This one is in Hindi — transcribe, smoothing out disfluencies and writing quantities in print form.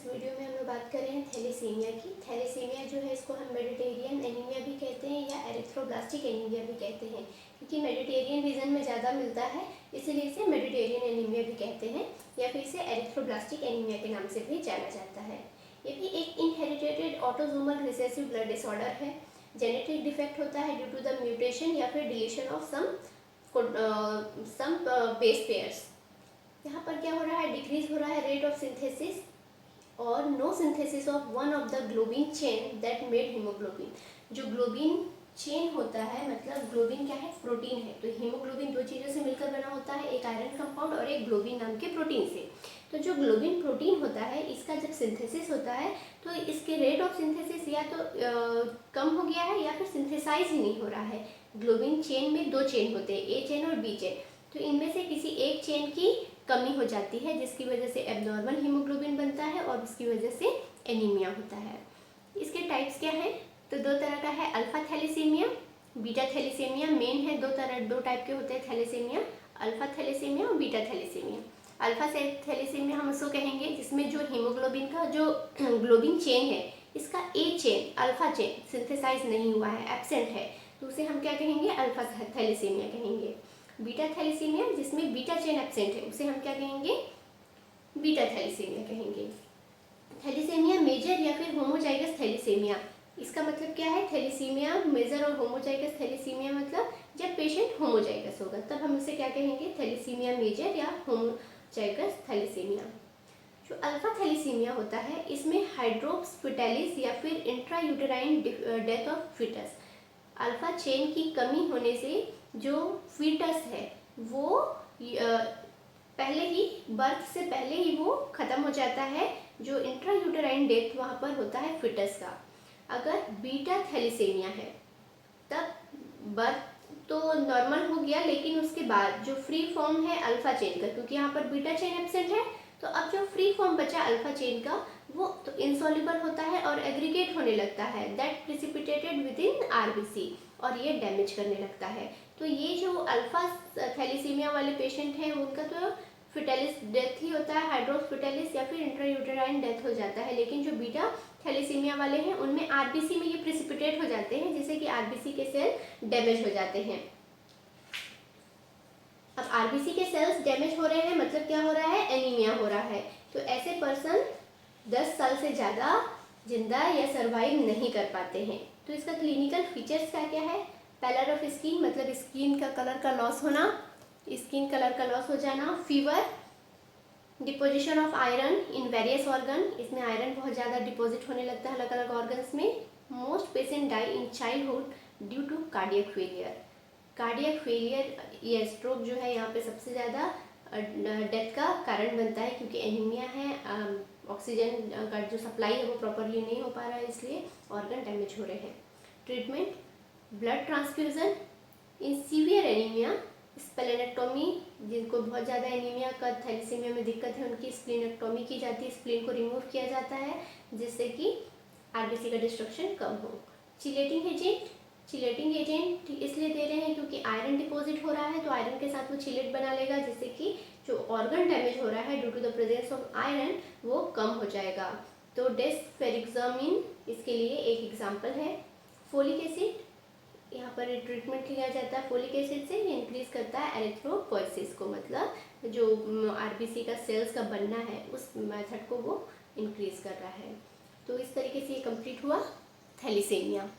वीडियो में हम लोग बात कर रहे हैं थैलेसीमिया की। थैलेसीमिया जो है इसको हम मेडिटेरियन एनीमिया भी कहते हैं या एरिथ्रोब्लास्टिक एनीमिया भी कहते हैं, क्योंकि मेडिटेरियन रीजन में ज़्यादा मिलता है, इसीलिए इसे मेडिटेरियन एनीमिया भी कहते हैं या फिर इसे एरिथ्रोब्लास्टिक एनीमिया के नाम से भी जाना जाता है। ये भी एक inherited autosomal recessive blood disorder है। जेनेटिक डिफेक्ट होता है ड्यू टू द म्यूटेशन या फिर deletion of some base pairs. यहाँ पर क्या हो रहा है, डिक्रीज हो रहा है रेट ऑफ सिंथेसिस और no synthesis of one of the globin chain that made haemoglobin. जो ग्लोबिन चेन होता है, मतलब ग्लोबिन क्या है, प्रोटीन है। तो हीमोग्लोबिन दो चीज़ों से मिलकर बना होता है, एक आयरन कंपाउंड और एक ग्लोबिन नाम के प्रोटीन से। तो जो ग्लोबिन प्रोटीन होता है, इसका जब सिंथेसिस होता है तो इसके रेट ऑफ सिंथेसिस या तो कम हो गया है या फिर सिंथेसाइज ही नहीं हो रहा है। ग्लोबिन चेन में दो चेन होते हैं, ए चेन और बी चेन। तो इनमें से किसी एक चेन की कमी हो जाती है, जिसकी वजह से एब्नॉर्मल हीमोग्लोबिन बनता है और उसकी वजह से एनीमिया होता है। इसके टाइप्स क्या हैं, तो दो तरह का है, alpha thalassaemia, beta thalassaemia. Main है दो टाइप के होते हैं थैलेसीमिया, अल्फा थैलेसीमिया और बीटा थैलेसीमिया। अल्फा थैलेसीमिया हम उसको कहेंगे जिसमें जो हीमोग्लोबिन का जो ग्लोबिन चेन है, इसका ए चेन, अल्फा चेन सिंथेसाइज नहीं हुआ है, एब्सेंट है, तो उसे हम क्या कहेंगे, अल्फा थैलेसीमिया कहेंगे। बीटा थैलेसीमिया जिसमें बीटा चेन एब्सेंट है, उसे हम क्या कहेंगे, बीटा थैलेसीमिया कहेंगे। थैलेसीमिया मेजर या फिर होमोजाइगस थैलेसीमिया, इसका मतलब क्या है, थैलेसीमिया मेजर और होमोजाइगस थैलेसीमिया मतलब जब पेशेंट होमोजाइगस होगा तब हम इसे क्या कहेंगे, थैलेसीमिया मेजर या होमोजाइगस थैलेसीमिया। जो अल्फा थैलेसीमिया होता है, इसमें हाइड्रोप्स फिटालिस या फिर intrauterine death of foetus, alpha chain की कमी होने से जो फीटस है वो पहले ही बर्थ से पहले ही वो खत्म हो जाता है। जो इंट्रायूटेराइन डेथ वहाँ पर होता है फिटस का। अगर बीटा थैलेसीमिया है तब बर्थ तो नॉर्मल हो गया, लेकिन उसके बाद जो फ्री फॉर्म है अल्फा चेन का, क्योंकि यहाँ पर बीटा चेन एब्सेंट है, तो अब जो फ्री फॉर्म बचा अल्फा चेन का वो तो इनसॉल्युबल होता है और एग्रीगेट होने लगता है, that precipitated with in RBC, और ये डैमेज करने लगता है। तो ये जो अल्फा थैलेसीमिया वाले पेशेंट हैं उनका तो फिटालिस डेथ ही होता है, हाइड्रोप्स फिटालिस या फिर इंट्रायूटेराइन डेथ हो जाता है। लेकिन जो बीटा थैलेसीमिया वाले हैं उनमें आरबीसी में ये प्रिसिपिटेट हो जाते हैं, जिससे कि आरबीसी के सेल डैमेज हो जाते हैं। अब आरबीसी के सेल्स डैमेज हो रहे हैं मतलब क्या हो रहा है, एनीमिया हो रहा है। तो ऐसे पर्सन 10 साल से ज़्यादा जिंदा या सर्वाइव नहीं कर पाते हैं। तो इसका क्लिनिकल फीचर्स क्या क्या है, पैलर ऑफ स्किन मतलब स्किन का कलर का लॉस होना, स्किन कलर का लॉस हो जाना, fever, deposition of iron in various organ, इसमें आयरन बहुत ज़्यादा डिपॉजिट होने लगता है अलग अलग ऑर्गन्स में। Most patient die in childhood due to cardiac failure. Cardiac failure या स्ट्रोक जो है यहाँ पे सबसे ज़्यादा डेथ का कारण बनता है, क्योंकि एनीमिया है, ऑक्सीजन का जो सप्लाई है वो प्रॉपरली नहीं हो पा रहा है, इसलिए ऑर्गन डैमेज हो रहे हैं। Treatment, blood transfusion in severe anaemia, splenectomy, जिनको बहुत ज़्यादा एनीमिया का थैलेसीमिया में दिक्कत है उनकी स्प्लेनेक्टोमी की जाती है, स्प्लीन को रिमूव किया जाता है जिससे कि आरबीसी का डिस्ट्रक्शन कम हो। चिलेटिंग एजेंट, चिलेटिंग एजेंट इसलिए दे रहे हैं क्योंकि आयरन डिपॉजिट हो रहा है, तो आयरन के साथ वो चिलेट बना लेगा, जिससे कि जो ऑर्गन डैमेज हो रहा है due to the presence of iron वो कम हो जाएगा। तो डेस्फेरिक्सामिन इसके लिए एक एग्जाम्पल है। फोलिक एसिड, यहाँ पर ट्रीटमेंट लिया जाता है फोलिक एसिड से, ये इंक्रीज करता है एरिथ्रोपोइसिस को, मतलब जो आरबीसी का सेल्स का बनना है उस मेथड को वो इंक्रीज कर रहा है। तो इस तरीके से ये कंप्लीट हुआ थैलेसीमिया।